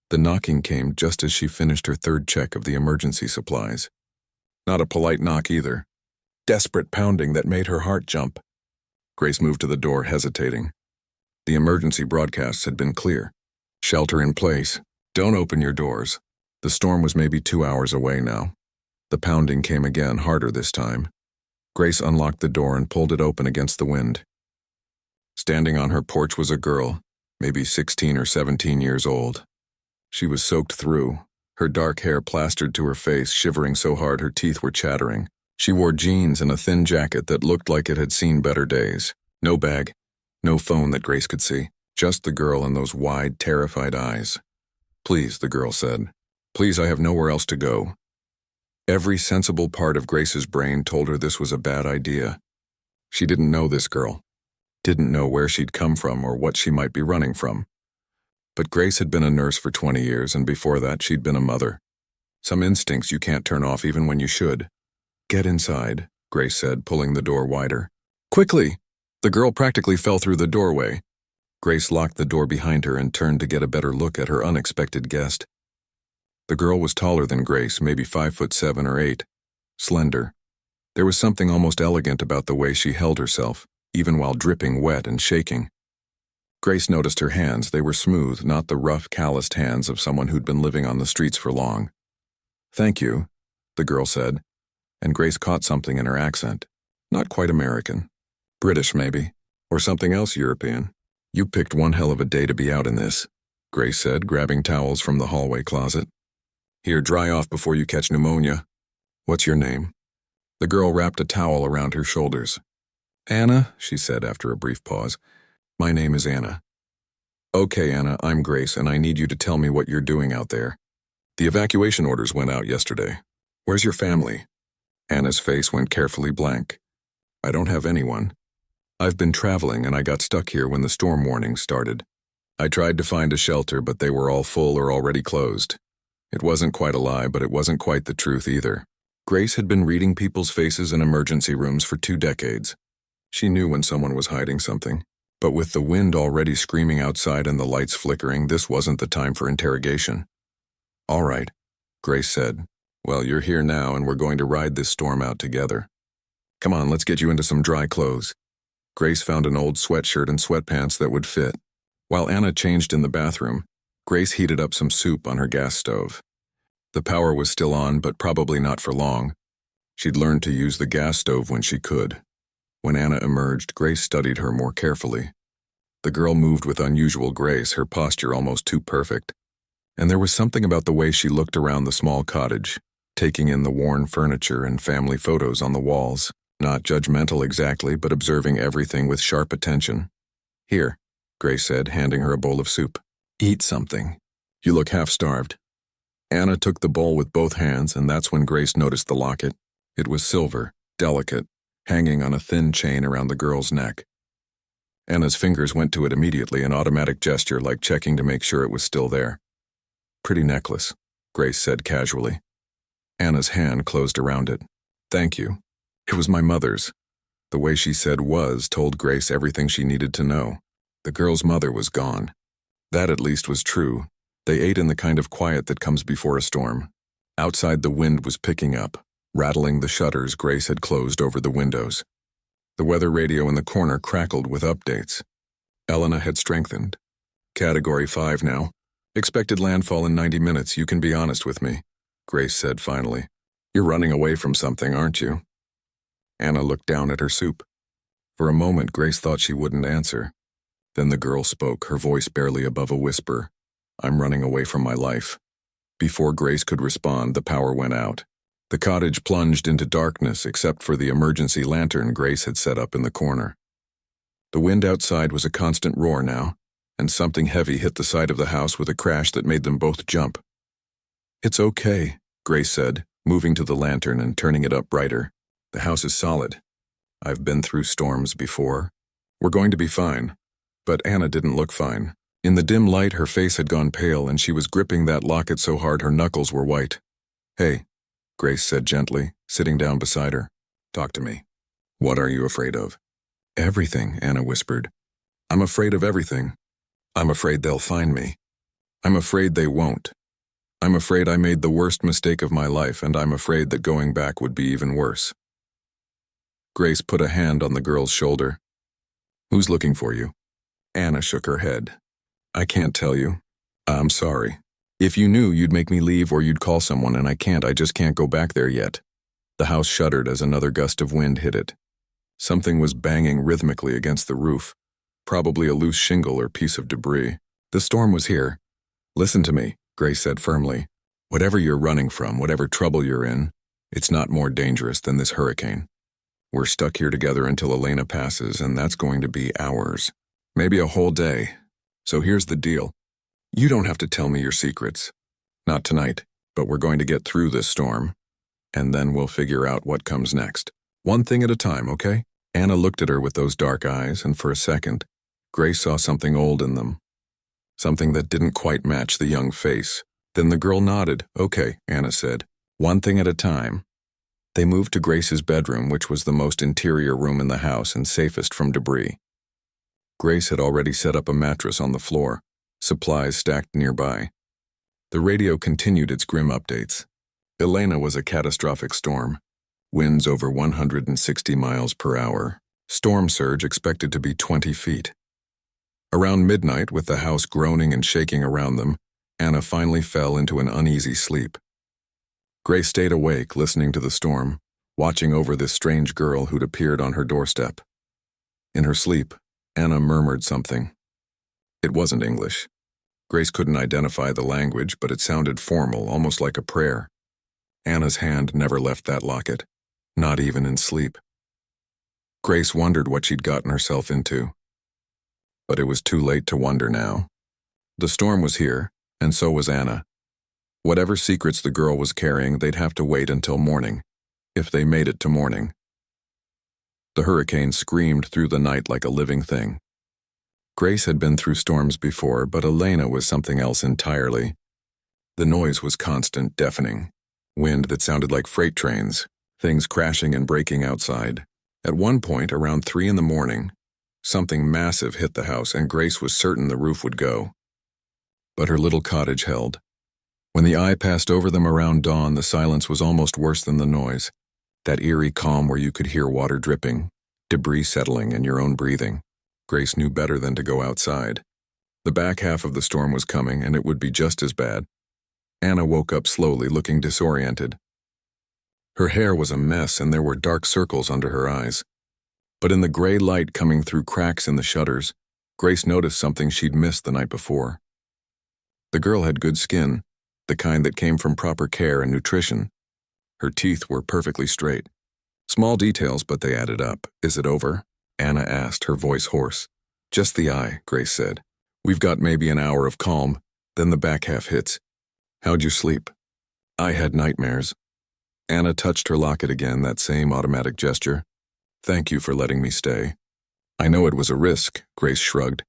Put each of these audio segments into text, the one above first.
The knocking came just as she finished her third check of the emergency supplies. Not a polite knock either. Desperate pounding that made her heart jump. Grace moved to the door, hesitating. The emergency broadcasts had been clear. Shelter in place. Don't open your doors. The storm was maybe 2 hours away now. The pounding came again, harder this time. Grace unlocked the door and pulled it open against the wind. Standing on her porch was a girl, maybe 16 or 17 years old. She was soaked through, her dark hair plastered to her face, shivering so hard her teeth were chattering. She wore jeans and a thin jacket that looked like it had seen better days. No bag, no phone that Grace could see, just the girl and those wide, terrified eyes. "Please," the girl said. "Please, I have nowhere else to go." Every sensible part of Grace's brain told her this was a bad idea. She didn't know this girl, didn't know where she'd come from or what she might be running from. But Grace had been a nurse for 20 years, and before that she'd been a mother. Some instincts you can't turn off even when you should. "Get inside," Grace said, pulling the door wider. "Quickly!" The girl practically fell through the doorway. Grace locked the door behind her and turned to get a better look at her unexpected guest. The girl was taller than Grace, maybe 5'7" or 8, slender. There was something almost elegant about the way she held herself, even while dripping wet and shaking. Grace noticed her hands. They were smooth, not the rough, calloused hands of someone who'd been living on the streets for long. "Thank you," the girl said, and Grace caught something in her accent. Not quite American. British, maybe, or something else European. "You picked one hell of a day to be out in this," Grace said, grabbing towels from the hallway closet. "Here, dry off before you catch pneumonia. What's your name?" The girl wrapped a towel around her shoulders. "Anna," she said after a brief pause. "My name is Anna." "Okay, Anna, I'm Grace, and I need you to tell me what you're doing out there. The evacuation orders went out yesterday. Where's your family?" Anna's face went carefully blank. "I don't have anyone. I've been traveling and I got stuck here when the storm warnings started. I tried to find a shelter, but they were all full or already closed." It wasn't quite a lie, but it wasn't quite the truth either. Grace had been reading people's faces in emergency rooms for 2 decades. She knew when someone was hiding something. But with the wind already screaming outside and the lights flickering, this wasn't the time for interrogation. "All right," Grace said. "Well, you're here now and we're going to ride this storm out together. Come on, let's get you into some dry clothes." Grace found an old sweatshirt and sweatpants that would fit. While Anna changed in the bathroom, Grace heated up some soup on her gas stove. The power was still on, but probably not for long. She'd learned to use the gas stove when she could. When Anna emerged, Grace studied her more carefully. The girl moved with unusual grace, her posture almost too perfect. And there was something about the way she looked around the small cottage, taking in the worn furniture and family photos on the walls, not judgmental exactly, but observing everything with sharp attention. "Here," Grace said, handing her a bowl of soup. "Eat something. You look half-starved." Anna took the bowl with both hands, and that's when Grace noticed the locket. It was silver, delicate, hanging on a thin chain around the girl's neck. Anna's fingers went to it immediately, an automatic gesture like checking to make sure it was still there. "Pretty necklace," Grace said casually. Anna's hand closed around it. "Thank you. It was my mother's." The way she said "was" told Grace everything she needed to know. The girl's mother was gone. That at least was true. They ate in the kind of quiet that comes before a storm. Outside, the wind was picking up, rattling the shutters Grace had closed over the windows. The weather radio in the corner crackled with updates. Elena had strengthened. "Category 5 now. Expected landfall in 90 minutes, you can be honest with me," Grace said finally. "You're running away from something, aren't you?" Anna looked down at her soup. For a moment, Grace thought she wouldn't answer. Then the girl spoke, her voice barely above a whisper. "I'm running away from my life." Before Grace could respond, the power went out. The cottage plunged into darkness except for the emergency lantern Grace had set up in the corner. The wind outside was a constant roar now, and something heavy hit the side of the house with a crash that made them both jump. "It's okay," Grace said, moving to the lantern and turning it up brighter. "The house is solid. I've been through storms before. We're going to be fine." But Anna didn't look fine. In the dim light, her face had gone pale, and she was gripping that locket so hard her knuckles were white. "Hey," Grace said gently, sitting down beside her. "Talk to me. What are you afraid of?" "Everything," Anna whispered. "I'm afraid of everything. I'm afraid they'll find me." I'm afraid they won't. I'm afraid I made the worst mistake of my life, and I'm afraid that going back would be even worse. Grace put a hand on the girl's shoulder. Who's looking for you? Anna shook her head. I can't tell you. I'm sorry. If you knew, you'd make me leave or you'd call someone, and I just can't go back there yet. The house shuddered as another gust of wind hit it. Something was banging rhythmically against the roof, probably a loose shingle or piece of debris. The storm was here. Listen to me, Grace said firmly. Whatever you're running from, whatever trouble you're in, it's not more dangerous than this hurricane. We're stuck here together until Elena passes, and that's going to be hours. Maybe a whole day. So here's the deal. You don't have to tell me your secrets. Not tonight, but we're going to get through this storm, and then we'll figure out what comes next. One thing at a time, okay? Anna looked at her with those dark eyes, and for a second, Grace saw something old in them. Something that didn't quite match the young face. Then the girl nodded. Okay, Anna said. One thing at a time. They moved to Grace's bedroom, which was the most interior room in the house and safest from debris. Grace had already set up a mattress on the floor, supplies stacked nearby. The radio continued its grim updates. Elena was a catastrophic storm. Winds over 160 miles per hour. Storm surge expected to be 20 feet. Around midnight, with the house groaning and shaking around them, Anna finally fell into an uneasy sleep. Grace stayed awake, listening to the storm, watching over this strange girl who'd appeared on her doorstep. In her sleep, Anna murmured something. It wasn't English. Grace couldn't identify the language, but it sounded formal, almost like a prayer. Anna's hand never left that locket, not even in sleep. Grace wondered what she'd gotten herself into. But it was too late to wonder now. The storm was here, and so was Anna. Whatever secrets the girl was carrying, they'd have to wait until morning, if they made it to morning. The hurricane screamed through the night like a living thing. Grace had been through storms before, but Elena was something else entirely. The noise was constant, deafening. Wind that sounded like freight trains, things crashing and breaking outside. At one point, around 3 in the morning, something massive hit the house, and Grace was certain the roof would go. But her little cottage held. When the eye passed over them around dawn, the silence was almost worse than the noise. That eerie calm where you could hear water dripping, debris settling, and your own breathing. Grace knew better than to go outside. The back half of the storm was coming, and it would be just as bad. Anna woke up slowly, looking disoriented. Her hair was a mess, and there were dark circles under her eyes. But in the gray light coming through cracks in the shutters, Grace noticed something she'd missed the night before. The girl had good skin, the kind that came from proper care and nutrition. Her teeth were perfectly straight. Small details, but they added up. Is it over? Anna asked, her voice hoarse. Just the eye, Grace said. We've got maybe an hour of calm, then the back half hits. How'd you sleep? I had nightmares. Anna touched her locket again, that same automatic gesture. Thank you for letting me stay. I know it was a risk, Grace shrugged.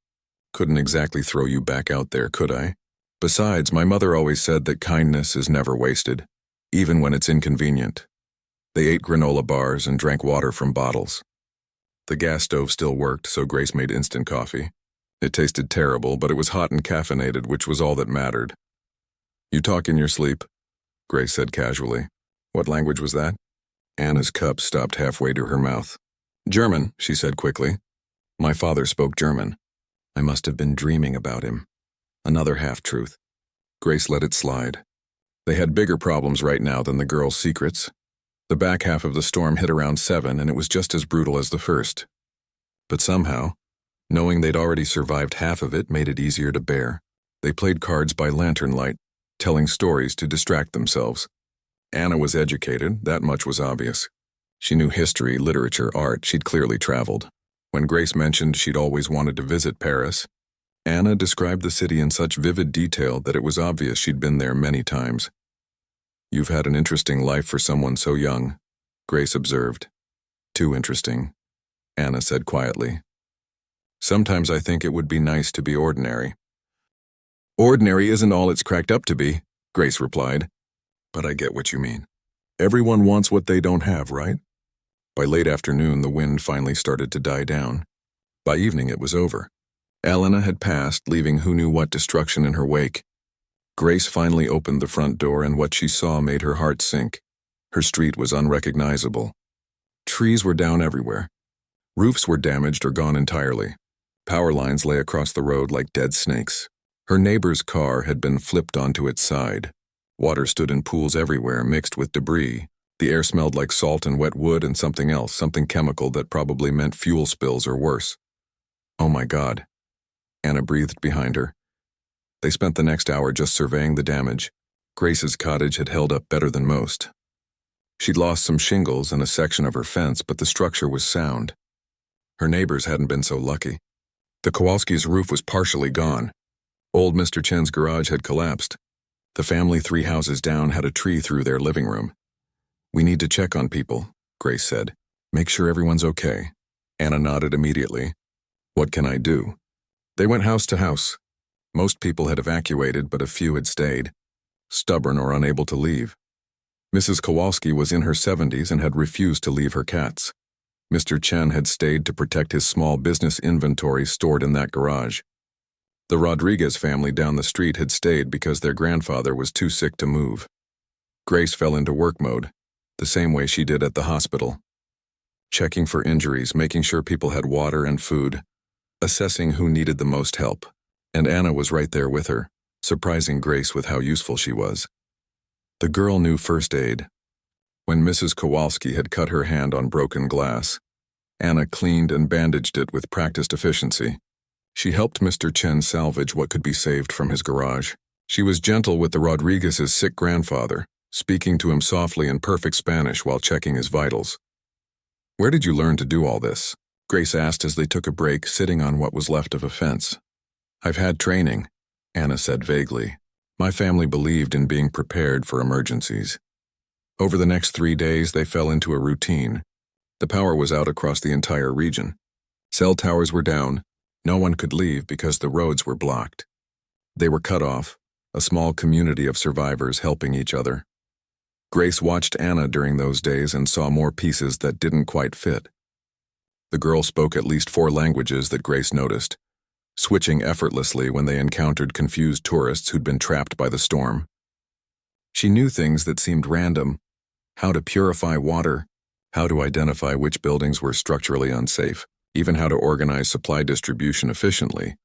Couldn't exactly throw you back out there, could I? Besides, my mother always said that kindness is never wasted, even when it's inconvenient. They ate granola bars and drank water from bottles. The gas stove still worked, so Grace made instant coffee. It tasted terrible, but it was hot and caffeinated, which was all that mattered. You talk in your sleep, Grace said casually. What language was that? Anna's cup stopped halfway to her mouth. German, she said quickly. My father spoke German. I must have been dreaming about him. Another half-truth. Grace let it slide. They had bigger problems right now than the girl's secrets. The back half of the storm hit around 7, and it was just as brutal as the first. But somehow, knowing they'd already survived half of it made it easier to bear. They played cards by lantern light, telling stories to distract themselves. Anna was educated, that much was obvious. She knew history, literature, art. She'd clearly traveled. When Grace mentioned she'd always wanted to visit Paris, Anna described the city in such vivid detail that it was obvious she'd been there many times. You've had an interesting life for someone so young, Grace observed. Too interesting, Anna said quietly. Sometimes I think it would be nice to be ordinary. Ordinary isn't all it's cracked up to be, Grace replied. But I get what you mean. Everyone wants what they don't have, right? By late afternoon, the wind finally started to die down. By evening, it was over. Elena had passed, leaving who knew what destruction in her wake, Grace finally opened the front door, and what she saw made her heart sink. Her street was unrecognizable. Trees were down everywhere. Roofs were damaged or gone entirely. Power lines lay across the road like dead snakes. Her neighbor's car had been flipped onto its side. Water stood in pools everywhere, mixed with debris. The air smelled like salt and wet wood and something else, something chemical that probably meant fuel spills or worse. "Oh my God," Anna breathed behind her. They spent the next hour just surveying the damage. Grace's cottage had held up better than most. She'd lost some shingles and a section of her fence, but the structure was sound. Her neighbors hadn't been so lucky. The Kowalskis' roof was partially gone. Old Mr. Chen's garage had collapsed. The family 3 houses down had a tree through their living room. "We need to check on people," Grace said. "Make sure everyone's okay." Anna nodded immediately. "What can I do?" They went house to house. Most people had evacuated, but a few had stayed, stubborn or unable to leave. Mrs. Kowalski was in her 70s and had refused to leave her cats. Mr. Chen had stayed to protect his small business inventory stored in that garage. The Rodriguez family down the street had stayed because their grandfather was too sick to move. Grace fell into work mode, the same way she did at the hospital. Checking for injuries, making sure people had water and food, assessing who needed the most help. And Anna was right there with her, surprising Grace with how useful she was. The girl knew first aid. When Mrs. Kowalski had cut her hand on broken glass, Anna cleaned and bandaged it with practiced efficiency. She helped Mr. Chen salvage what could be saved from his garage. She was gentle with the Rodriguez's sick grandfather, speaking to him softly in perfect Spanish while checking his vitals. "Where did you learn to do all this?" Grace asked as they took a break, sitting on what was left of a fence. "I've had training," Anna said vaguely. "My family believed in being prepared for emergencies." Over the next 3 days, they fell into a routine. The power was out across the entire region. Cell towers were down. No one could leave because the roads were blocked. They were cut off, a small community of survivors helping each other. Grace watched Anna during those days and saw more pieces that didn't quite fit. The girl spoke at least 4 languages that Grace noticed, switching effortlessly when they encountered confused tourists who'd been trapped by the storm. She knew things that seemed random: how to purify water, how to identify which buildings were structurally unsafe, even how to organize supply distribution efficiently.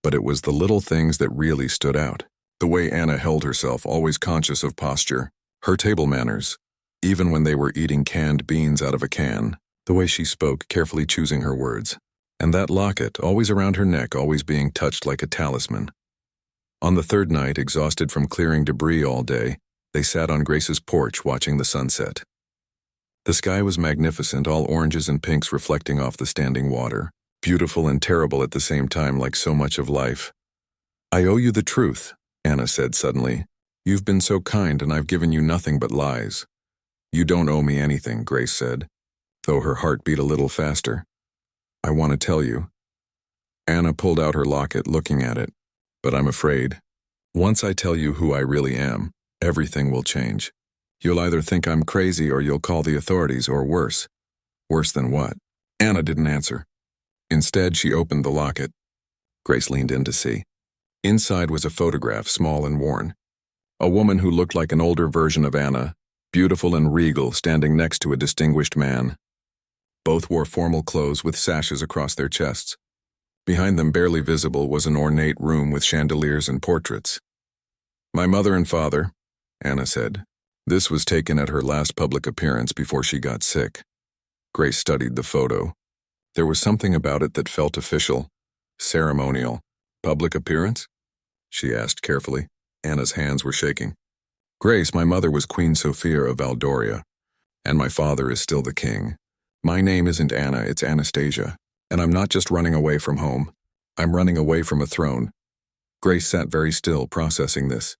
But it was the little things that really stood out. The way Anna held herself, always conscious of posture, her table manners, even when they were eating canned beans out of a can, the way she spoke, carefully choosing her words, and that locket, always around her neck, always being touched like a talisman. On the 3rd night, exhausted from clearing debris all day, they sat on Grace's porch watching the sunset. The sky was magnificent, all oranges and pinks reflecting off the standing water, beautiful and terrible at the same time, like so much of life. "I owe you the truth," Anna said suddenly. "You've been so kind and I've given you nothing but lies." "You don't owe me anything," Grace said, though her heart beat a little faster. "I want to tell you." Anna pulled out her locket, looking at it. "But I'm afraid. Once I tell you who I really am, everything will change. You'll either think I'm crazy or you'll call the authorities, or worse." "Worse than what?" Anna didn't answer. Instead, she opened the locket. Grace leaned in to see. Inside was a photograph, small and worn. A woman who looked like an older version of Anna, beautiful and regal, standing next to a distinguished man. Both wore formal clothes with sashes across their chests. Behind them, barely visible, was an ornate room with chandeliers and portraits. "My mother and father," Anna said. This was taken at her last public appearance before she got sick. Grace studied the photo. There was something about it that felt official, ceremonial. "Public appearance?" she asked carefully. Anna's hands were shaking. "Grace, my mother was Queen Sophia of Valdoria, and my father is still the king. My name isn't Anna, it's Anastasia, and I'm not just running away from home. I'm running away from a throne." Grace sat very still, processing this.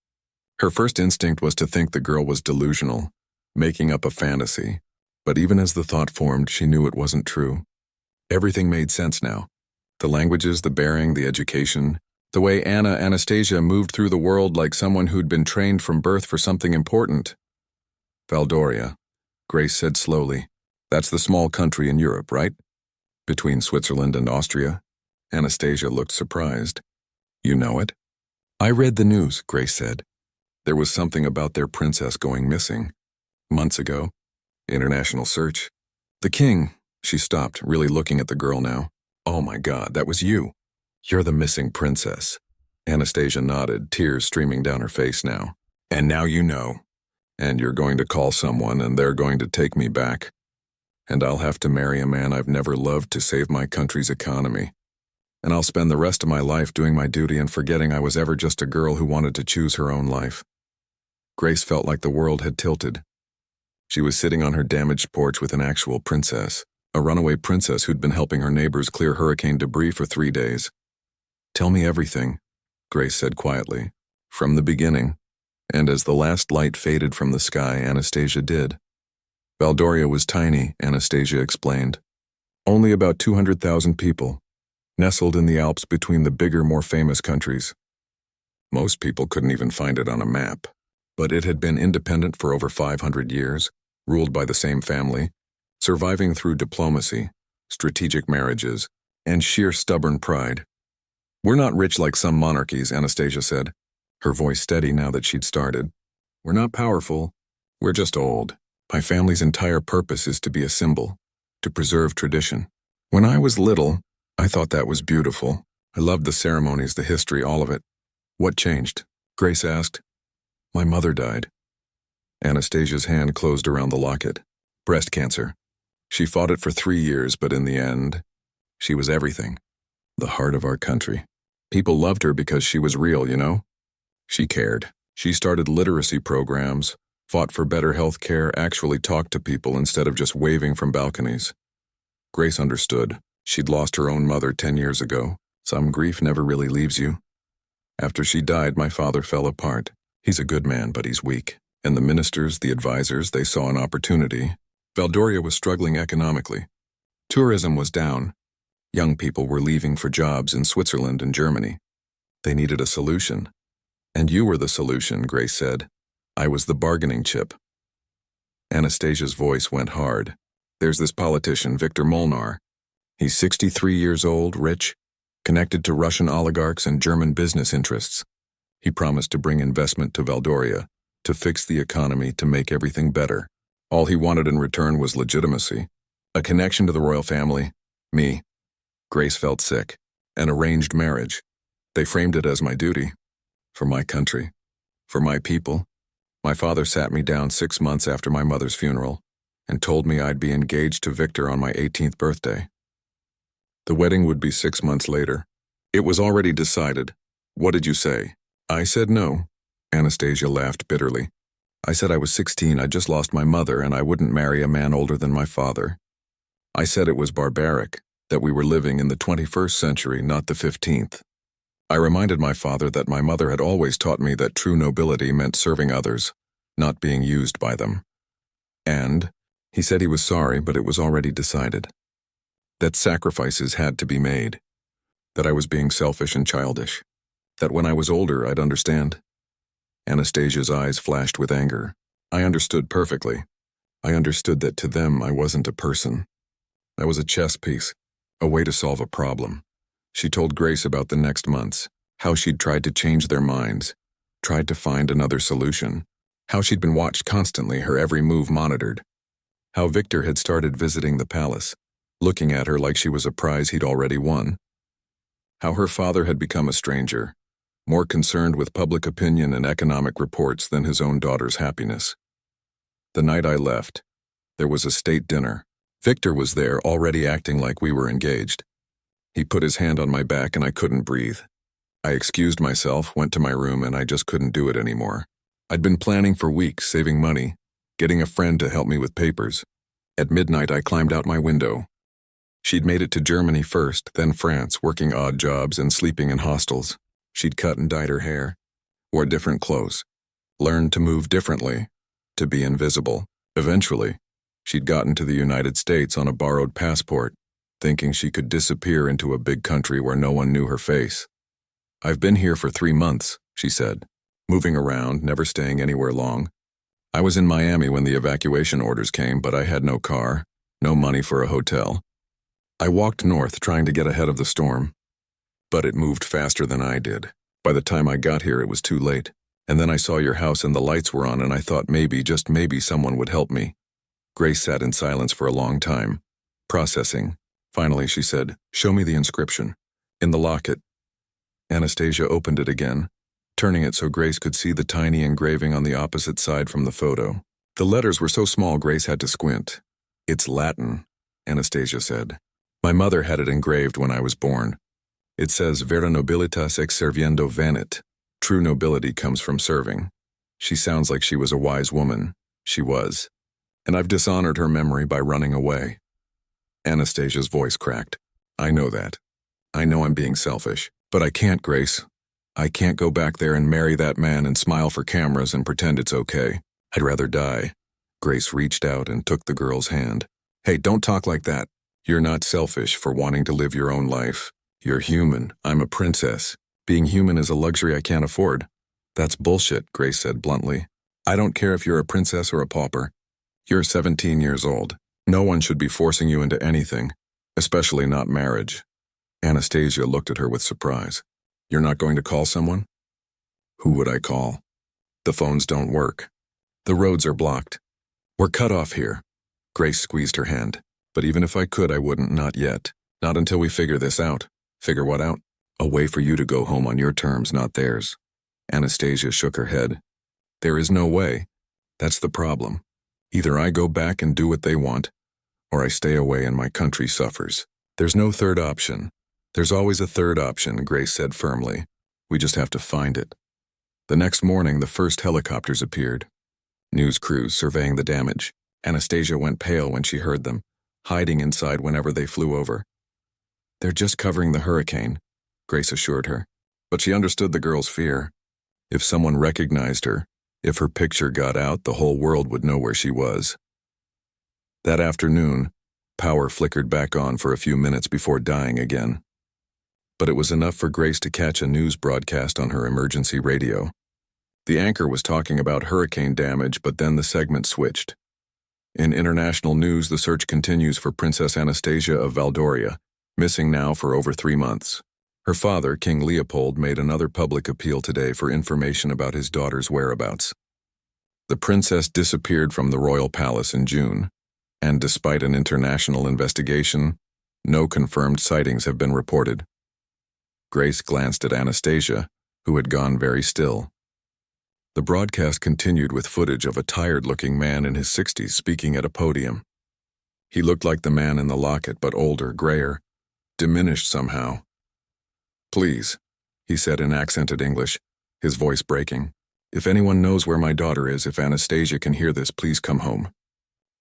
Her first instinct was to think the girl was delusional, making up a fantasy, but even as the thought formed, she knew it wasn't true. Everything made sense now. The languages, the bearing, the education, the way Anastasia moved through the world like someone who'd been trained from birth for something important. "Valdoria," Grace said slowly. "That's the small country in Europe, right? Between Switzerland and Austria?" Anastasia looked surprised. "You know it?" "I read the news," Grace said. There was something about their princess going missing. Months ago. International search. The king. She stopped, really looking at the girl now. Oh my God, that was you. You're the missing princess. Anastasia nodded, tears streaming down her face now. And now you know. And you're going to call someone and they're going to take me back. And I'll have to marry a man I've never loved to save my country's economy. And I'll spend the rest of my life doing my duty and forgetting I was ever just a girl who wanted to choose her own life. Grace felt like the world had tilted. She was sitting on her damaged porch with an actual princess, a runaway princess who'd been helping her neighbors clear hurricane debris for 3 days. Tell me everything, Grace said quietly, from the beginning. And as the last light faded from the sky, Anastasia did. Valdoria was tiny, Anastasia explained. Only about 200,000 people, nestled in the Alps between the bigger, more famous countries. Most people couldn't even find it on a map. But it had been independent for over 500 years, ruled by the same family, surviving through diplomacy, strategic marriages, and sheer stubborn pride. We're not rich like some monarchies, Anastasia said, her voice steady now that she'd started. We're not powerful. We're just old. My family's entire purpose is to be a symbol, to preserve tradition. When I was little, I thought that was beautiful. I loved the ceremonies, the history, all of it. What changed? Grace asked. My mother died. Anastasia's hand closed around the locket. Breast cancer. She fought it for 3 years, but in the end, she was everything. The heart of our country. People loved her because she was real, you know? She cared. She started literacy programs, fought for better health care, actually talked to people instead of just waving from balconies. Grace understood. She'd lost her own mother 10 years ago. Some grief never really leaves you. After she died, my father fell apart. He's a good man, but he's weak. And the ministers, the advisors, they saw an opportunity. Valdoria was struggling economically. Tourism was down. Young people were leaving for jobs in Switzerland and Germany. They needed a solution. And you were the solution, Grace said. I was the bargaining chip. Anastasia's voice went hard. There's this politician, Viktor Molnar. He's 63 years old, rich, connected to Russian oligarchs and German business interests. He promised to bring investment to Valdoria, to fix the economy, to make everything better. All he wanted in return was legitimacy, a connection to the royal family, me. Grace felt sick. An arranged marriage. They framed it as my duty. For my country. For my people. My father sat me down 6 months after my mother's funeral and told me I'd be engaged to Victor on my 18th birthday. The wedding would be 6 months later. It was already decided. What did you say? I said no. Anastasia laughed bitterly. I said I was 16, I just lost my mother, and I wouldn't marry a man older than my father. I said it was barbaric, that we were living in the 21st century, not the 15th. I reminded my father that my mother had always taught me that true nobility meant serving others, not being used by them. And he said he was sorry, but it was already decided. That sacrifices had to be made. That I was being selfish and childish. That when I was older, I'd understand. Anastasia's eyes flashed with anger. I understood perfectly. I understood that to them, I wasn't a person. I was a chess piece, a way to solve a problem. She told Grace about the next months, how she'd tried to change their minds, tried to find another solution, how she'd been watched constantly, her every move monitored, how Victor had started visiting the palace, looking at her like she was a prize he'd already won, how her father had become a stranger, more concerned with public opinion and economic reports than his own daughter's happiness. The night I left, there was a state dinner. Victor was there, already acting like we were engaged. He put his hand on my back and I couldn't breathe. I excused myself, went to my room, and I just couldn't do it anymore. I'd been planning for weeks, saving money, getting a friend to help me with papers. At midnight, I climbed out my window. She'd made it to Germany first, then France, working odd jobs and sleeping in hostels. She'd cut and dyed her hair, wore different clothes, learned to move differently, to be invisible. Eventually, she'd gotten to the United States on a borrowed passport, thinking she could disappear into a big country where no one knew her face. I've been here for 3 months, she said, moving around, never staying anywhere long. I was in Miami when the evacuation orders came, but I had no car, no money for a hotel. I walked north trying to get ahead of the storm. But it moved faster than I did. By the time I got here, it was too late. And then I saw your house and the lights were on and I thought maybe, just maybe, someone would help me." Grace sat in silence for a long time, processing. Finally, she said, "Show me the inscription." "In the locket." Anastasia opened it again, turning it so Grace could see the tiny engraving on the opposite side from the photo. The letters were so small Grace had to squint. "It's Latin," Anastasia said. "My mother had it engraved when I was born. It says, Vera nobilitas ex serviendo venit. True nobility comes from serving." She sounds like she was a wise woman. She was. And I've dishonored her memory by running away. Anastasia's voice cracked. "I know that. I know I'm being selfish. But I can't, Grace. I can't go back there and marry that man and smile for cameras and pretend it's okay. I'd rather die." Grace reached out and took the girl's hand. "Hey, don't talk like that. You're not selfish for wanting to live your own life. You're human. I'm a princess. Being human is a luxury I can't afford." "That's bullshit," Grace said bluntly. "I don't care if you're a princess or a pauper. You're 17 years old. No one should be forcing you into anything, especially not marriage." Anastasia looked at her with surprise. "You're not going to call someone?" "Who would I call? The phones don't work. The roads are blocked. We're cut off here." Grace squeezed her hand. "But even if I could, I wouldn't, not yet. Not until we figure this out." "Figure what out?" "A way for you to go home on your terms, not theirs." Anastasia shook her head. "There is no way. That's the problem. Either I go back and do what they want, or I stay away and my country suffers. There's no third option." "There's always a third option," Grace said firmly. "We just have to find it." The next morning, the first helicopters appeared. News crews surveying the damage. Anastasia went pale when she heard them, hiding inside whenever they flew over. "They're just covering the hurricane," Grace assured her. But she understood the girl's fear. If someone recognized her, if her picture got out, the whole world would know where she was. That afternoon, power flickered back on for a few minutes before dying again. But it was enough for Grace to catch a news broadcast on her emergency radio. The anchor was talking about hurricane damage, but then the segment switched. In international news, the search continues for Princess Anastasia of Valdoria, missing now for over 3 months. Her father, King Leopold, made another public appeal today for information about his daughter's whereabouts. The princess disappeared from the royal palace in June, and despite an international investigation, no confirmed sightings have been reported. Grace glanced at Anastasia, who had gone very still. The broadcast continued with footage of a tired-looking man in his 60s speaking at a podium. He looked like the man in the locket, but older, grayer, diminished somehow. "Please," he said in accented English, his voice breaking. "If anyone knows where my daughter is, if Anastasia can hear this, please come home.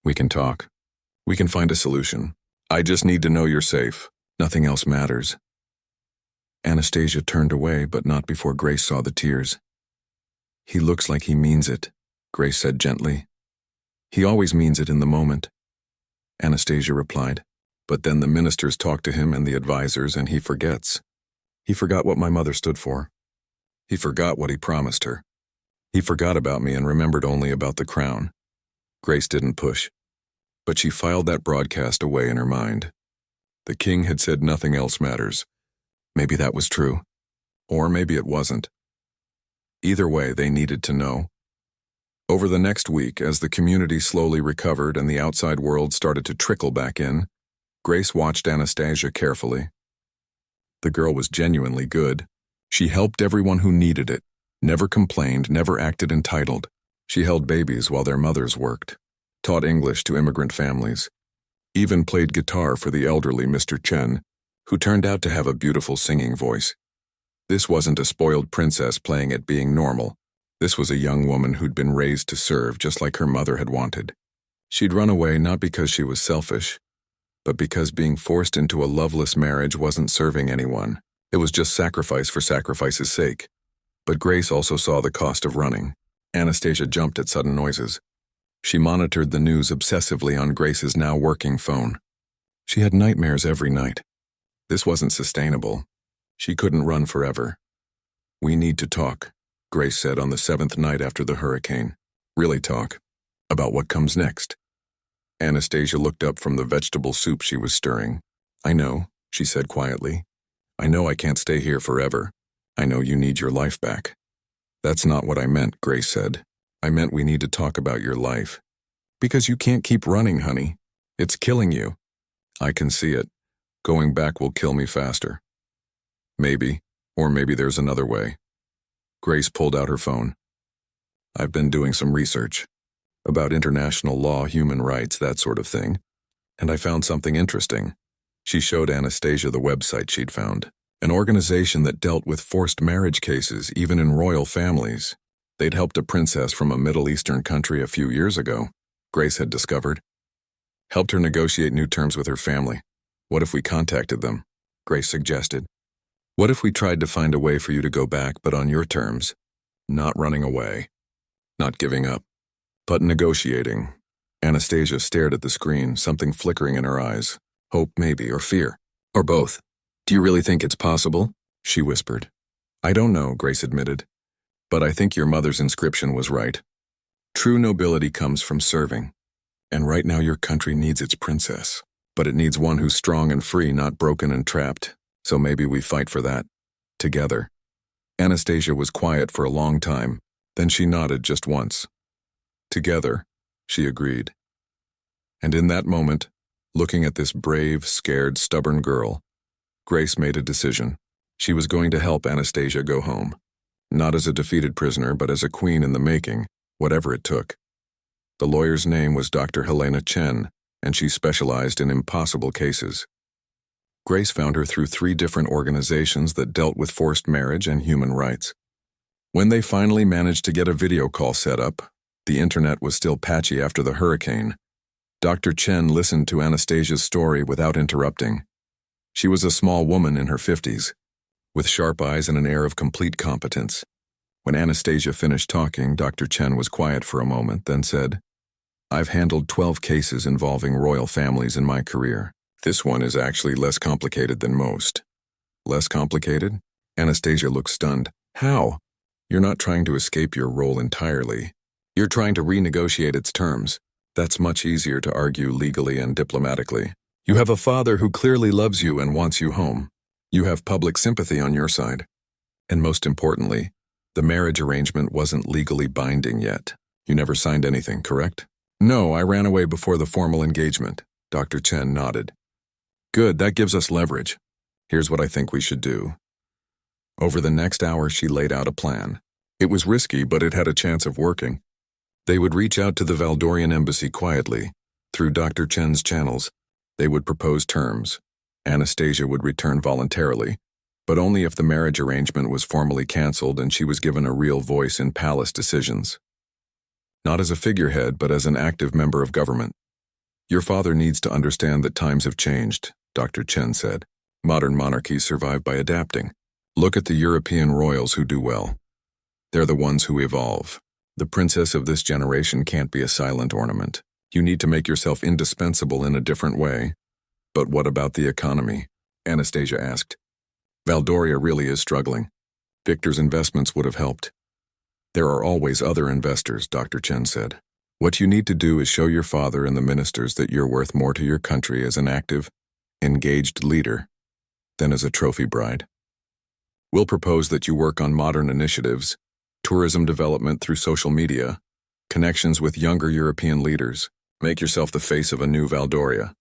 We can talk. We can find a solution. I just need to know you're safe. Nothing else matters." Anastasia turned away, but not before Grace saw the tears. "He looks like he means it," Grace said gently. "He always means it in the moment," Anastasia replied. "But then the ministers talk to him and the advisors, and he forgets. He forgot what my mother stood for. He forgot what he promised her. He forgot about me and remembered only about the crown." Grace didn't push, but she filed that broadcast away in her mind. The king had said nothing else matters. Maybe that was true, or maybe it wasn't. Either way, they needed to know. Over the next week, as the community slowly recovered and the outside world started to trickle back in, Grace watched Anastasia carefully. The girl was genuinely good. She helped everyone who needed it, never complained, never acted entitled. She held babies while their mothers worked, taught English to immigrant families, even played guitar for the elderly Mr. Chen, who turned out to have a beautiful singing voice. This wasn't a spoiled princess playing at being normal. This was a young woman who'd been raised to serve just like her mother had wanted. She'd run away not because she was selfish, but because being forced into a loveless marriage wasn't serving anyone. It was just sacrifice for sacrifice's sake. But Grace also saw the cost of running. Anastasia jumped at sudden noises. She monitored the news obsessively on Grace's now working phone. She had nightmares every night. This wasn't sustainable. She couldn't run forever. "We need to talk," Grace said on the 7th night after the hurricane. "Really talk. About what comes next." Anastasia looked up from the vegetable soup she was stirring. "I know," she said quietly. "I know I can't stay here forever. I know you need your life back." That's not what I meant, Grace said. I meant we need to talk about your life. Because you can't keep running, honey. It's killing you. I can see it. Going back will kill me faster. Maybe, or maybe there's another way. Grace pulled out her phone. I've been doing some research about international law, human rights, that sort of thing, and I found something interesting. She showed Anastasia the website she'd found, an organization that dealt with forced marriage cases, even in royal families. They'd helped a princess from a Middle Eastern country a few years ago, Grace had discovered. Helped her negotiate new terms with her family. What if we contacted them? Grace suggested. What if we tried to find a way for you to go back, but on your terms? Not running away. Not giving up. But negotiating. Anastasia stared at the screen, something flickering in her eyes. Hope, maybe, or fear. Or both. Do you really think it's possible? She whispered. I don't know, Grace admitted. But I think your mother's inscription was right. True nobility comes from serving. And right now your country needs its princess. But it needs one who's strong and free, not broken and trapped. So maybe we fight for that. Together. Anastasia was quiet for a long time. Then she nodded just once. Together, she agreed. And in that moment, looking at this brave, scared, stubborn girl, Grace made a decision. She was going to help Anastasia go home. Not as a defeated prisoner, but as a queen in the making, whatever it took. The lawyer's name was Dr. Helena Chen, and she specialized in impossible cases. Grace found her through 3 different organizations that dealt with forced marriage and human rights. When they finally managed to get a video call set up, the internet was still patchy after the hurricane. Dr. Chen listened to Anastasia's story without interrupting. She was a small woman in her 50s, with sharp eyes and an air of complete competence. When Anastasia finished talking, Dr. Chen was quiet for a moment, then said, I've handled 12 cases involving royal families in my career. This one is actually less complicated than most. Less complicated? Anastasia looked stunned. How? You're not trying to escape your role entirely. You're trying to renegotiate its terms. That's much easier to argue legally and diplomatically. You have a father who clearly loves you and wants you home. You have public sympathy on your side. And most importantly, the marriage arrangement wasn't legally binding yet. You never signed anything, correct? No, I ran away before the formal engagement. Dr. Chen nodded. Good, that gives us leverage. Here's what I think we should do. Over the next hour, she laid out a plan. It was risky, but it had a chance of working. They would reach out to the Valdorian embassy quietly. Through Dr. Chen's channels, they would propose terms. Anastasia would return voluntarily, but only if the marriage arrangement was formally canceled and she was given a real voice in palace decisions. Not as a figurehead, but as an active member of government. Your father needs to understand that times have changed, Dr. Chen said. Modern monarchies survive by adapting. Look at the European royals who do well. They're the ones who evolve. The princess of this generation can't be a silent ornament. You need to make yourself indispensable in a different way. But what about the economy? Anastasia asked. Valdoria really is struggling. Victor's investments would have helped. There are always other investors, Dr. Chen said. What you need to do is show your father and the ministers that you're worth more to your country as an active, engaged leader than as a trophy bride. We'll propose that you work on modern initiatives, tourism development through social media, connections with younger European leaders. Make yourself the face of a new Valdoria.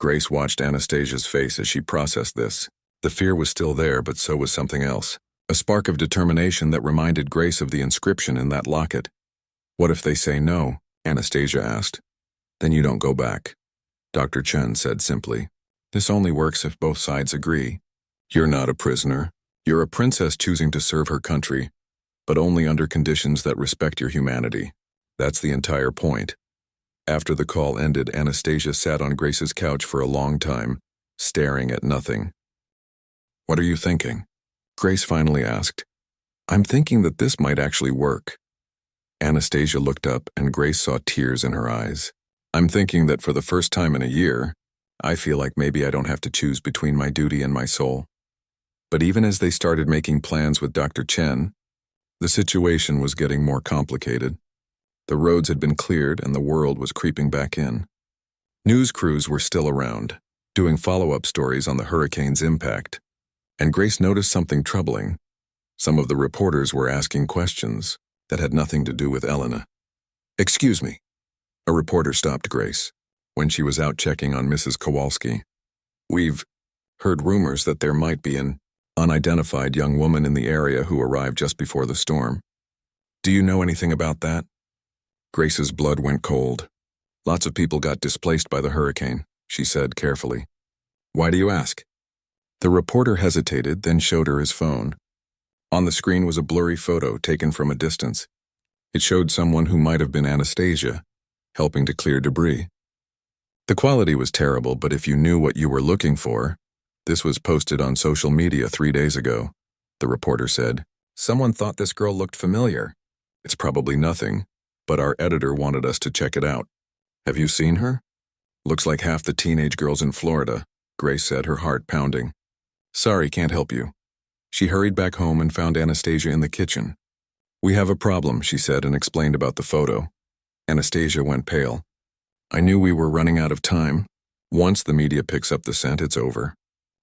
Grace watched Anastasia's face as she processed this. The fear was still there, but so was something else. A spark of determination that reminded Grace of the inscription in that locket. What if they say no? Anastasia asked. Then you don't go back. Dr. Chen said simply. This only works if both sides agree. You're not a prisoner. You're a princess choosing to serve her country, but only under conditions that respect your humanity. That's the entire point. After the call ended, Anastasia sat on Grace's couch for a long time, staring at nothing. What are you thinking? Grace finally asked. I'm thinking that this might actually work. Anastasia looked up and Grace saw tears in her eyes. I'm thinking that for the first time in a year, I feel like maybe I don't have to choose between my duty and my soul. But even as they started making plans with Dr. Chen, the situation was getting more complicated. The roads had been cleared and the world was creeping back in. News crews were still around, doing follow-up stories on the hurricane's impact. And Grace noticed something troubling. Some of the reporters were asking questions that had nothing to do with Elena. "Excuse me." A reporter stopped Grace when she was out checking on Mrs. Kowalski. "We've heard rumors that there might be an unidentified young woman in the area who arrived just before the storm. Do you know anything about that?" Grace's blood went cold. "Lots of people got displaced by the hurricane," she said carefully. "Why do you ask?" The reporter hesitated, then showed her his phone. On the screen was a blurry photo taken from a distance. It showed someone who might have been Anastasia, helping to clear debris. The quality was terrible, but if you knew what you were looking for, this was posted on social media 3 days ago, the reporter said. "Someone thought this girl looked familiar. It's probably nothing, but our editor wanted us to check it out. Have you seen her? Looks like half the teenage girls in Florida," Grace said, her heart pounding. "Sorry, can't help you." She hurried back home and found Anastasia in the kitchen. "We have a problem," she said, and explained about the photo. Anastasia went pale. "I knew we were running out of time. Once the media picks up the scent, it's over.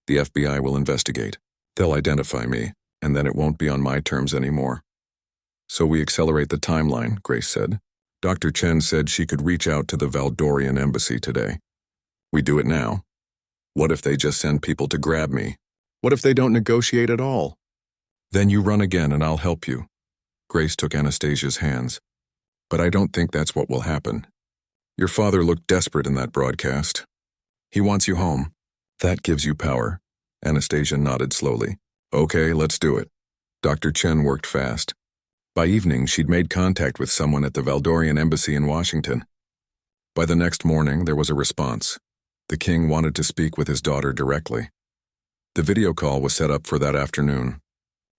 The FBI will investigate. They'll identify me, and then it won't be on my terms anymore." "So we accelerate the timeline," Grace said. "Dr. Chen said she could reach out to the Valdorian embassy today. We do it now. What if they just send people to grab me? What if they don't negotiate at all?" "Then you run again and I'll help you." Grace took Anastasia's hands. "But I don't think that's what will happen. Your father looked desperate in that broadcast. He wants you home. That gives you power." Anastasia nodded slowly. "Okay, let's do it." Dr. Chen worked fast. By evening, she'd made contact with someone at the Valdorian embassy in Washington. By the next morning, there was a response. The king wanted to speak with his daughter directly. The video call was set up for that afternoon.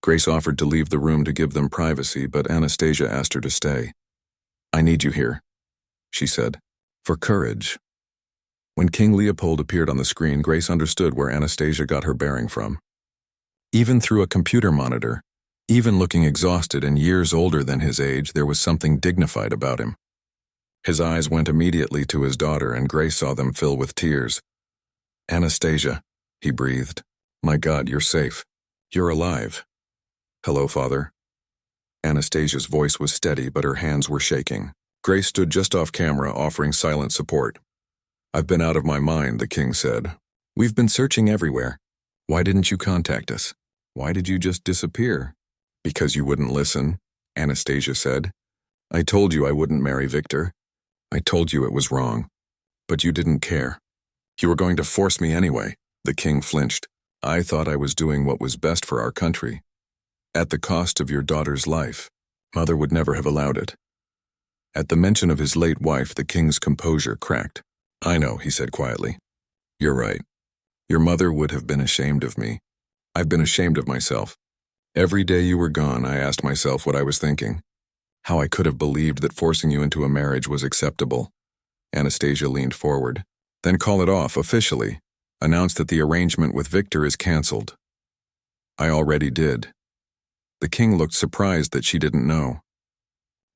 Grace offered to leave the room to give them privacy, but Anastasia asked her to stay. "I need you here," she said, "for courage." When King Leopold appeared on the screen, Grace understood where Anastasia got her bearing from. Even through a computer monitor, even looking exhausted and years older than his age, there was something dignified about him. His eyes went immediately to his daughter, and Grace saw them fill with tears. "Anastasia," he breathed. "My God, you're safe. You're alive." "Hello, Father." Anastasia's voice was steady, but her hands were shaking. Grace stood just off camera, offering silent support. "I've been out of my mind," the king said. "We've been searching everywhere. Why didn't you contact us? Why did you just disappear?" "Because you wouldn't listen," Anastasia said. "I told you I wouldn't marry Victor. I told you it was wrong. But you didn't care. You were going to force me anyway." The king flinched. "I thought I was doing what was best for our country. At the cost of your daughter's life. Mother would never have allowed it." At the mention of his late wife, the king's composure cracked. "I know," he said quietly. "You're right. Your mother would have been ashamed of me. I've been ashamed of myself. Every day you were gone, I asked myself what I was thinking. How I could have believed that forcing you into a marriage was acceptable." Anastasia leaned forward. "Then call it off officially. Announce that the arrangement with Victor is canceled." "I already did." The king looked surprised that she didn't know.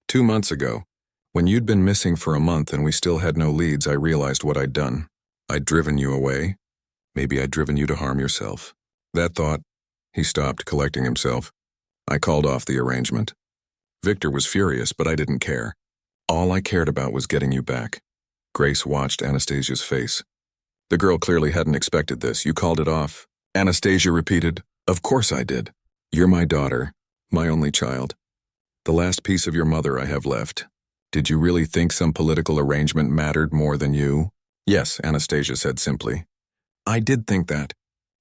2 months ago, when you'd been missing for a month and we still had no leads, I realized what I'd done. I'd driven you away. Maybe I'd driven you to harm yourself. That thought," he stopped, collecting himself. "I called off the arrangement. Victor was furious, but I didn't care. All I cared about was getting you back." Grace watched Anastasia's face. The girl clearly hadn't expected this. "You called it off?" Anastasia repeated. "Of course I did. You're my daughter, my only child. The last piece of your mother I have left. Did you really think some political arrangement mattered more than you?" "Yes," Anastasia said simply. "I did think that."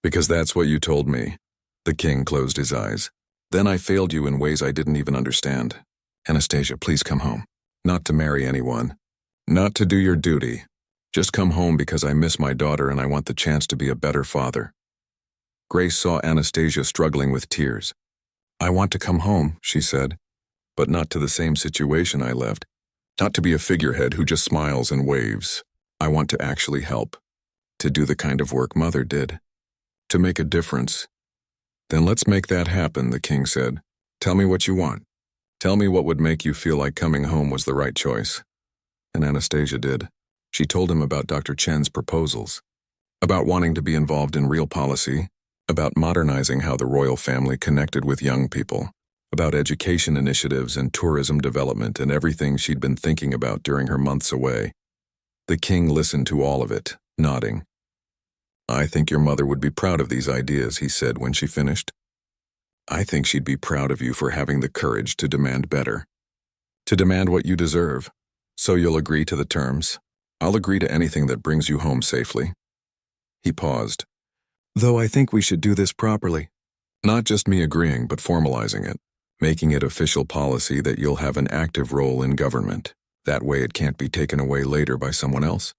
"Because that's what you told me." The king closed his eyes. "Then I failed you in ways I didn't even understand. Anastasia, please come home. Not to marry anyone. Not to do your duty. Just come home because I miss my daughter and I want the chance to be a better father." Grace saw Anastasia struggling with tears. "I want to come home," she said, "but not to the same situation I left. Not to be a figurehead who just smiles and waves. I want to actually help. To do the kind of work Mother did. To make a difference." "Then let's make that happen," the king said. "Tell me what you want. Tell me what would make you feel like coming home was the right choice." And Anastasia did. She told him about Dr. Chen's proposals. About wanting to be involved in real policy. about modernizing how the royal family connected with young people, about education initiatives and tourism development and everything she'd been thinking about during her months away. The king listened to all of it, nodding. "I think your mother would be proud of these ideas," he said when she finished. "I think she'd be proud of you for having the courage to demand better. To demand what you deserve. So you'll agree to the terms? I'll agree to anything that brings you home safely." He paused. "Though I think we should do this properly. Not just me agreeing, but formalizing it, making it official policy that you'll have an active role in government. That way it can't be taken away later by someone else."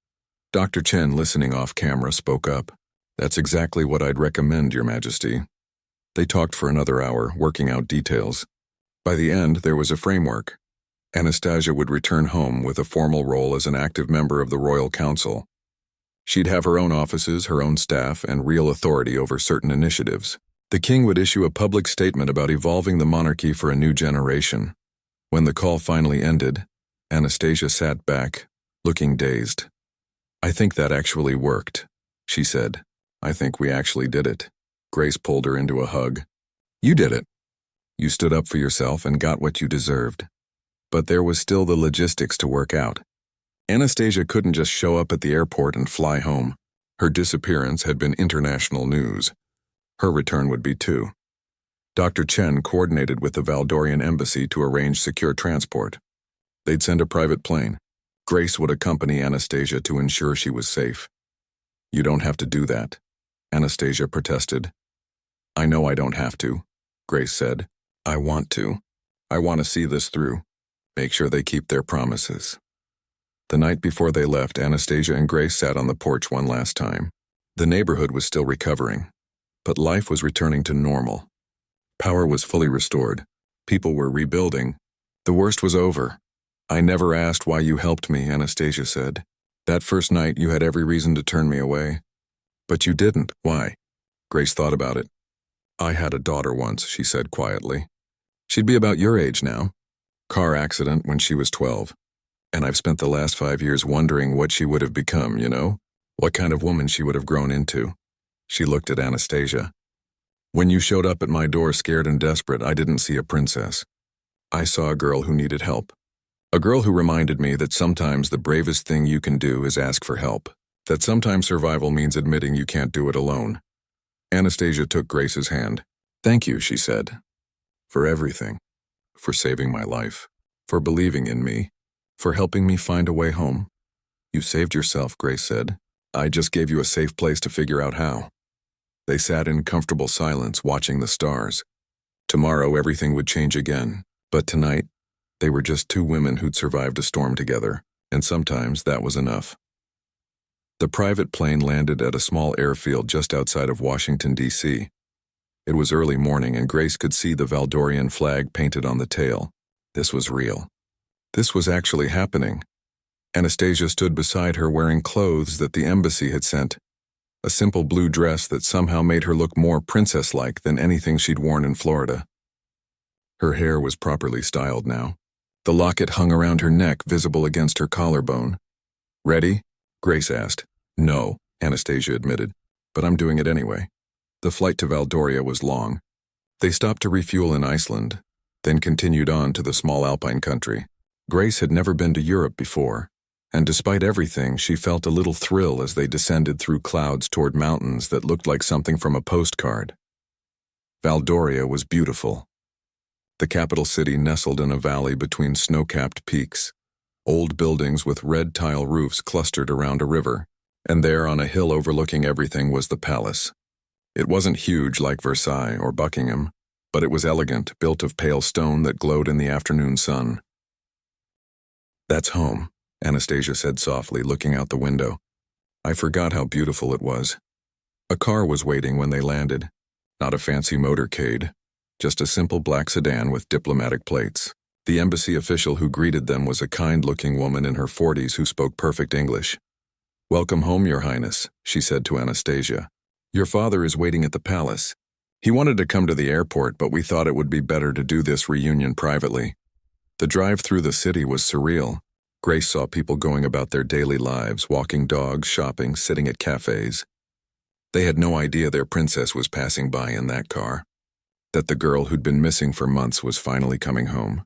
Dr. Chen, listening off camera, spoke up. "That's exactly what I'd recommend, Your Majesty." They talked for another hour, working out details. By the end, there was a framework. Anastasia would return home with a formal role as an active member of the Royal Council. She'd have her own offices, her own staff, and real authority over certain initiatives. The king would issue a public statement about evolving the monarchy for a new generation. When the call finally ended, Anastasia sat back, looking dazed. "I think that actually worked," she said. "I think we actually did it." Grace pulled her into a hug. "You did it. You stood up for yourself and got what you deserved. But there was still the logistics to work out. Anastasia couldn't just show up at the airport and fly home. Her disappearance had been international news. Her return would be too. Dr. Chen coordinated with the Valdorian embassy to arrange secure transport. They'd send a private plane. Grace would accompany Anastasia to ensure she was safe. "You don't have to do that," Anastasia protested. "I know I don't have to," Grace said. "I want to. I want to see this through. Make sure they keep their promises." The night before they left, Anastasia and Grace sat on the porch one last time. The neighborhood was still recovering, but life was returning to normal. Power was fully restored. People were rebuilding. The worst was over. "I never asked why you helped me," Anastasia said. "That first night you had every reason to turn me away. But you didn't. Why?" Grace thought about it. "I had a daughter once," she said quietly. "She'd be about your age now. Car accident when she was 12. And I've spent the last 5 years wondering what she would have become, you know? What kind of woman she would have grown into." She looked at Anastasia. "When you showed up at my door scared and desperate, I didn't see a princess. I saw a girl who needed help. A girl who reminded me that sometimes the bravest thing you can do is ask for help. That sometimes survival means admitting you can't do it alone." Anastasia took Grace's hand. "Thank you," she said. "For everything. For saving my life. For believing in me. For helping me find a way home." "You saved yourself," Grace said. "I just gave you a safe place to figure out how." They sat in comfortable silence, watching the stars. Tomorrow everything would change again, but tonight, they were just two women who'd survived a storm together, and sometimes that was enough. The private plane landed at a small airfield just outside of Washington, D.C. It was early morning and Grace could see the Valdorian flag painted on the tail. This was real. This was actually happening. Anastasia stood beside her wearing clothes that the embassy had sent. A simple blue dress that somehow made her look more princess-like than anything she'd worn in Florida. Her hair was properly styled now. The locket hung around her neck, visible against her collarbone. "Ready?" Grace asked. "No," Anastasia admitted, "but I'm doing it anyway." The flight to Valdoria was long. They stopped to refuel in Iceland, then continued on to the small alpine country. Grace had never been to Europe before, and despite everything, she felt a little thrill as they descended through clouds toward mountains that looked like something from a postcard. Valdoria was beautiful. The capital city nestled in a valley between snow-capped peaks. Old buildings with red tile roofs clustered around a river, and there on a hill overlooking everything was the palace. It wasn't huge like Versailles or Buckingham, but it was elegant, built of pale stone that glowed in the afternoon sun. "That's home," Anastasia said softly, looking out the window. "I forgot how beautiful it was." A car was waiting when they landed. Not a fancy motorcade, just a simple black sedan with diplomatic plates. The embassy official who greeted them was a kind-looking woman in her 40s who spoke perfect English. "Welcome home, Your Highness," she said to Anastasia. "Your father is waiting at the palace. He wanted to come to the airport, but we thought it would be better to do this reunion privately." The drive through the city was surreal. Grace saw people going about their daily lives, walking dogs, shopping, sitting at cafes. They had no idea their princess was passing by in that car, that the girl who'd been missing for months was finally coming home.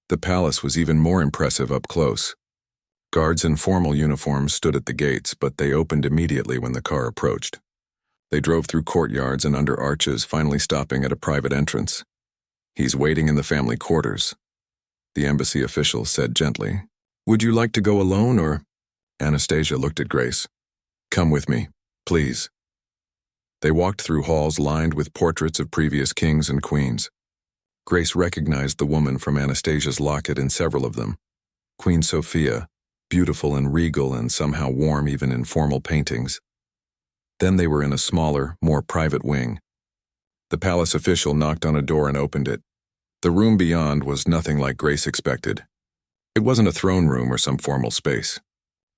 The palace was even more impressive up close. Guards in formal uniforms stood at the gates, but they opened immediately when the car approached. They drove through courtyards and under arches, finally stopping at a private entrance. "He's waiting in the family quarters," the embassy official said gently. "Would you like to go alone or—" Anastasia looked at Grace. "Come with me, please." They walked through halls lined with portraits of previous kings and queens. Grace recognized the woman from Anastasia's locket in several of them. Queen Sophia, beautiful and regal and somehow warm even in formal paintings. Then they were in a smaller, more private wing. The palace official knocked on a door and opened it. The room beyond was nothing like Grace expected. It wasn't a throne room or some formal space.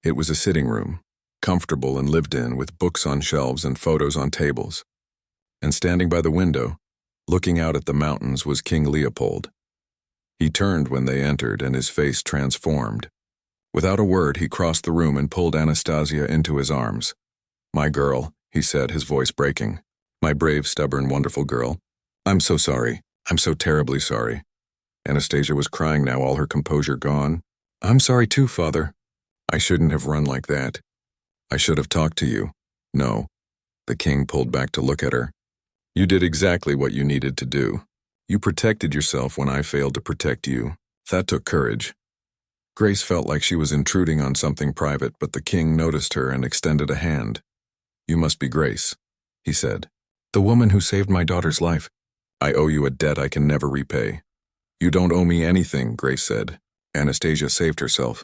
It was a sitting room, comfortable and lived in, with books on shelves and photos on tables. And standing by the window, looking out at the mountains, was King Leopold. He turned when they entered, and his face transformed. Without a word, he crossed the room and pulled Anastasia into his arms. "My girl," he said, his voice breaking. "My brave, stubborn, wonderful girl. I'm so sorry. I'm so terribly sorry." Anastasia was crying now, all her composure gone. "I'm sorry too, father. I shouldn't have run like that. I should have talked to you." "No." The king pulled back to look at her. "You did exactly what you needed to do. You protected yourself when I failed to protect you. That took courage." Grace felt like she was intruding on something private, but the king noticed her and extended a hand. "You must be Grace," he said. "The woman who saved my daughter's life. I owe you a debt I can never repay." "You don't owe me anything," Grace said. "Anastasia saved herself.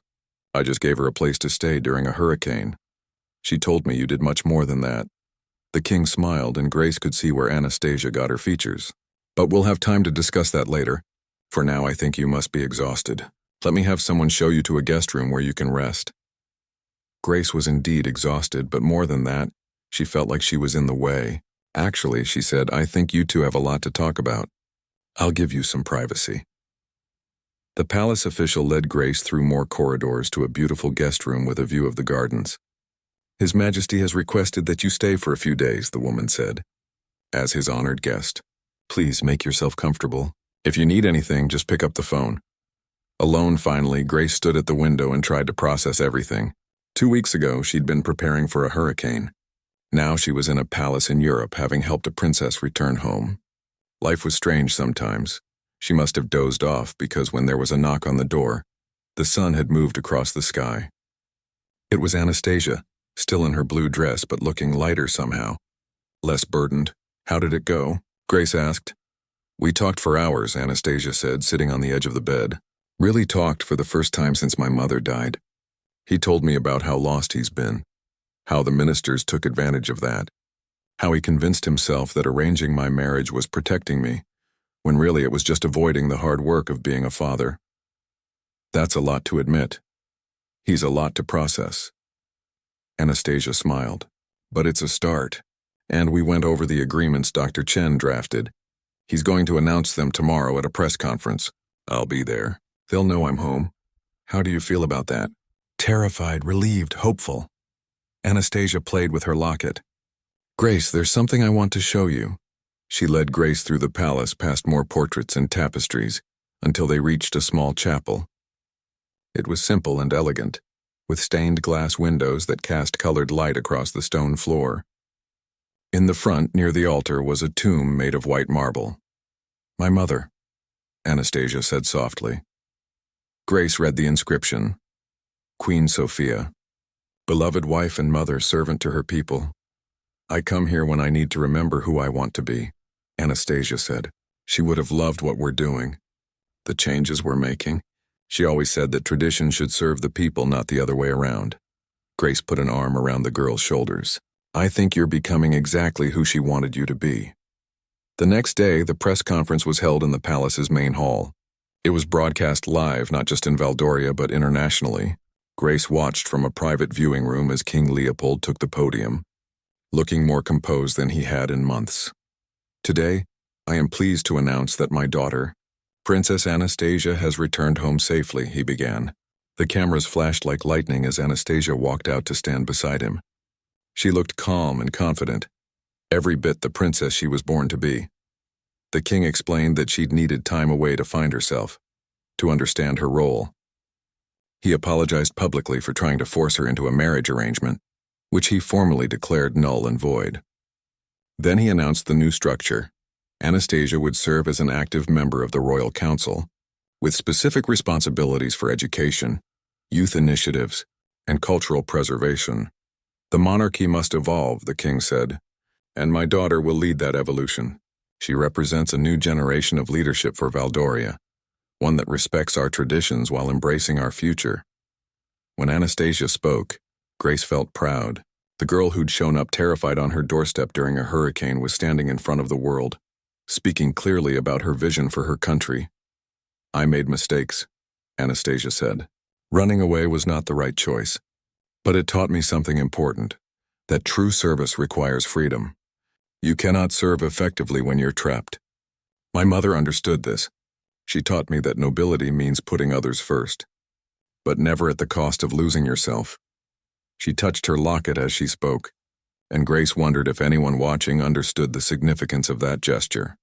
I just gave her a place to stay during a hurricane. She told me you did much more than that." The king smiled, and Grace could see where Anastasia got her features. "But we'll have time to discuss that later. For now, I think you must be exhausted. Let me have someone show you to a guest room where you can rest." Grace was indeed exhausted, but more than that, she felt like she was in the way. "Actually," she said, "I think you two have a lot to talk about. I'll give you some privacy." The palace official led Grace through more corridors to a beautiful guest room with a view of the gardens. "His Majesty has requested that you stay for a few days," the woman said. "As his honored guest. Please make yourself comfortable. If you need anything, just pick up the phone." Alone finally, Grace stood at the window and tried to process everything. 2 weeks ago, she'd been preparing for a hurricane. Now she was in a palace in Europe, having helped a princess return home. Life was strange sometimes. She must have dozed off because when there was a knock on the door, the sun had moved across the sky. It was Anastasia, still in her blue dress but looking lighter somehow. Less burdened. "How did it go?" Grace asked. "We talked for hours," Anastasia said, sitting on the edge of the bed. "Really talked for the first time since my mother died. He told me about how lost he's been, how the ministers took advantage of that, how he convinced himself that arranging my marriage was protecting me, when really it was just avoiding the hard work of being a father. That's a lot to admit. He's a lot to process." Anastasia smiled. "But it's a start. And we went over the agreements Dr. Chen drafted. He's going to announce them tomorrow at a press conference. I'll be there. They'll know I'm home. How do you feel about that?" Terrified, relieved, hopeful. Anastasia played with her locket. "Grace, there's something I want to show you." She led Grace through the palace past more portraits and tapestries until they reached a small chapel. It was simple and elegant, with stained glass windows that cast colored light across the stone floor. In the front, near the altar, was a tomb made of white marble. "My mother," Anastasia said softly. Grace read the inscription. "Queen Sophia, beloved wife and mother, servant to her people. I come here when I need to remember who I want to be," Anastasia said. She would have loved what we're doing, the changes we're making. She always said that tradition should serve the people, not the other way around. Grace put an arm around the girl's shoulders. "I think you're becoming exactly who she wanted you to be." The next day, the press conference was held in the palace's main hall. It was broadcast live, not just in Valdoria, but internationally. Grace watched from a private viewing room as King Leopold took the podium, looking more composed than he had in months. "Today, I am pleased to announce that my daughter, Princess Anastasia, has returned home safely," he began. The cameras flashed like lightning as Anastasia walked out to stand beside him. She looked calm and confident, every bit the princess she was born to be. The king explained that she'd needed time away to find herself, to understand her role. He apologized publicly for trying to force her into a marriage arrangement, which he formally declared null and void. Then he announced the new structure. Anastasia would serve as an active member of the Royal Council, with specific responsibilities for education, youth initiatives, and cultural preservation. The monarchy must evolve, the king said, and my daughter will lead that evolution. She represents a new generation of leadership for Valdoria, one that respects our traditions while embracing our future. When Anastasia spoke, Grace felt proud. The girl who'd shown up terrified on her doorstep during a hurricane was standing in front of the world, speaking clearly about her vision for her country. I made mistakes, Anastasia said. Running away was not the right choice. But it taught me something important, that true service requires freedom. You cannot serve effectively when you're trapped. My mother understood this. She taught me that nobility means putting others first, but never at the cost of losing yourself. She touched her locket as she spoke, and Grace wondered if anyone watching understood the significance of that gesture.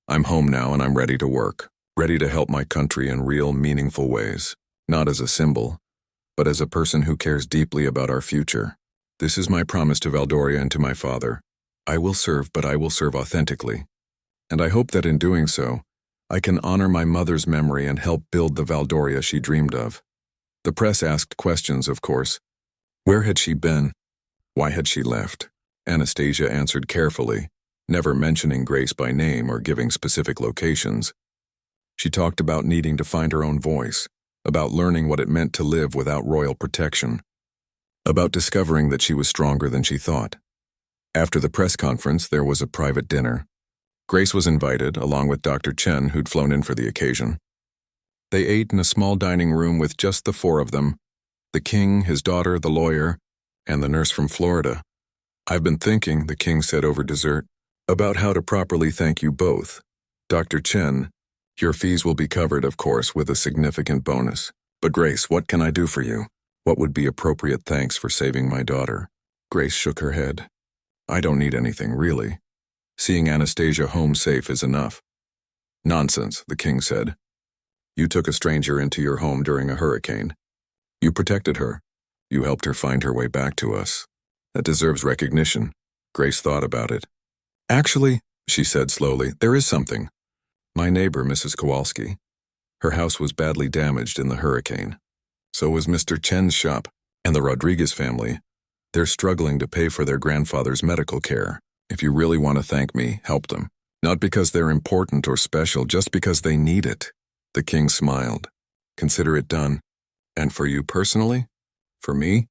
I'm home now and I'm ready to work, ready to help my country in real, meaningful ways, not as a symbol, but as a person who cares deeply about our future. This is my promise to Valdoria and to my father. I will serve, but I will serve authentically. And I hope that in doing so, I can honor my mother's memory and help build the Valdoria she dreamed of. The press asked questions, of course. Where had she been? Why had she left? Anastasia answered carefully, never mentioning Grace by name or giving specific locations. She talked about needing to find her own voice, about learning what it meant to live without royal protection, about discovering that she was stronger than she thought. After the press conference, there was a private dinner. Grace was invited, along with Dr. Chen, who'd flown in for the occasion. They ate in a small dining room with just the four of them, the king, his daughter, the lawyer, and the nurse from Florida. I've been thinking, the king said over dessert, about how to properly thank you both. Dr. Chen, your fees will be covered, of course, with a significant bonus. But Grace, what can I do for you? What would be appropriate thanks for saving my daughter? Grace shook her head. I don't need anything, really. Seeing Anastasia home safe is enough. Nonsense, the king said. You took a stranger into your home during a hurricane. You protected her. You helped her find her way back to us. That deserves recognition. Grace thought about it. Actually, she said slowly, there is something. My neighbor, Mrs. Kowalski. Her house was badly damaged in the hurricane. So was Mr. Chen's shop, and the Rodriguez family. They're struggling to pay for their grandfather's medical care. If you really want to thank me, help them. Not because they're important or special, just because they need it. The king smiled. Consider it done. And for you personally? For me?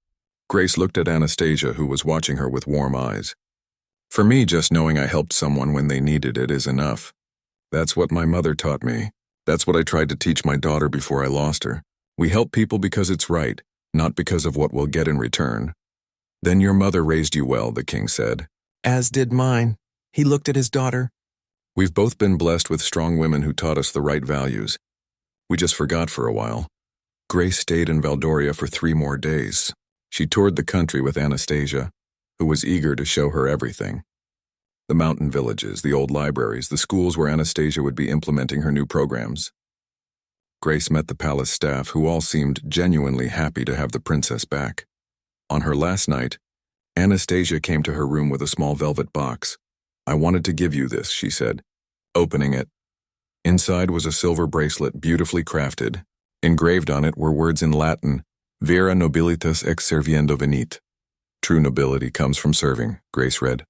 Grace looked at Anastasia, who was watching her with warm eyes. For me, just knowing I helped someone when they needed it is enough. That's what my mother taught me. That's what I tried to teach my daughter before I lost her. We help people because it's right, not because of what we'll get in return. Then your mother raised you well, the king said. As did mine. He looked at his daughter. We've both been blessed with strong women who taught us the right values. We just forgot for a while. Grace stayed in Valdoria for 3 more days. She toured the country with Anastasia, who was eager to show her everything. The mountain villages, the old libraries, the schools where Anastasia would be implementing her new programs. Grace met the palace staff, who all seemed genuinely happy to have the princess back. On her last night, Anastasia came to her room with a small velvet box. I wanted to give you this, she said, opening it. Inside was a silver bracelet beautifully crafted. Engraved on it were words in Latin, Vera nobilitas ex serviendo venit. True nobility comes from serving, Grace read.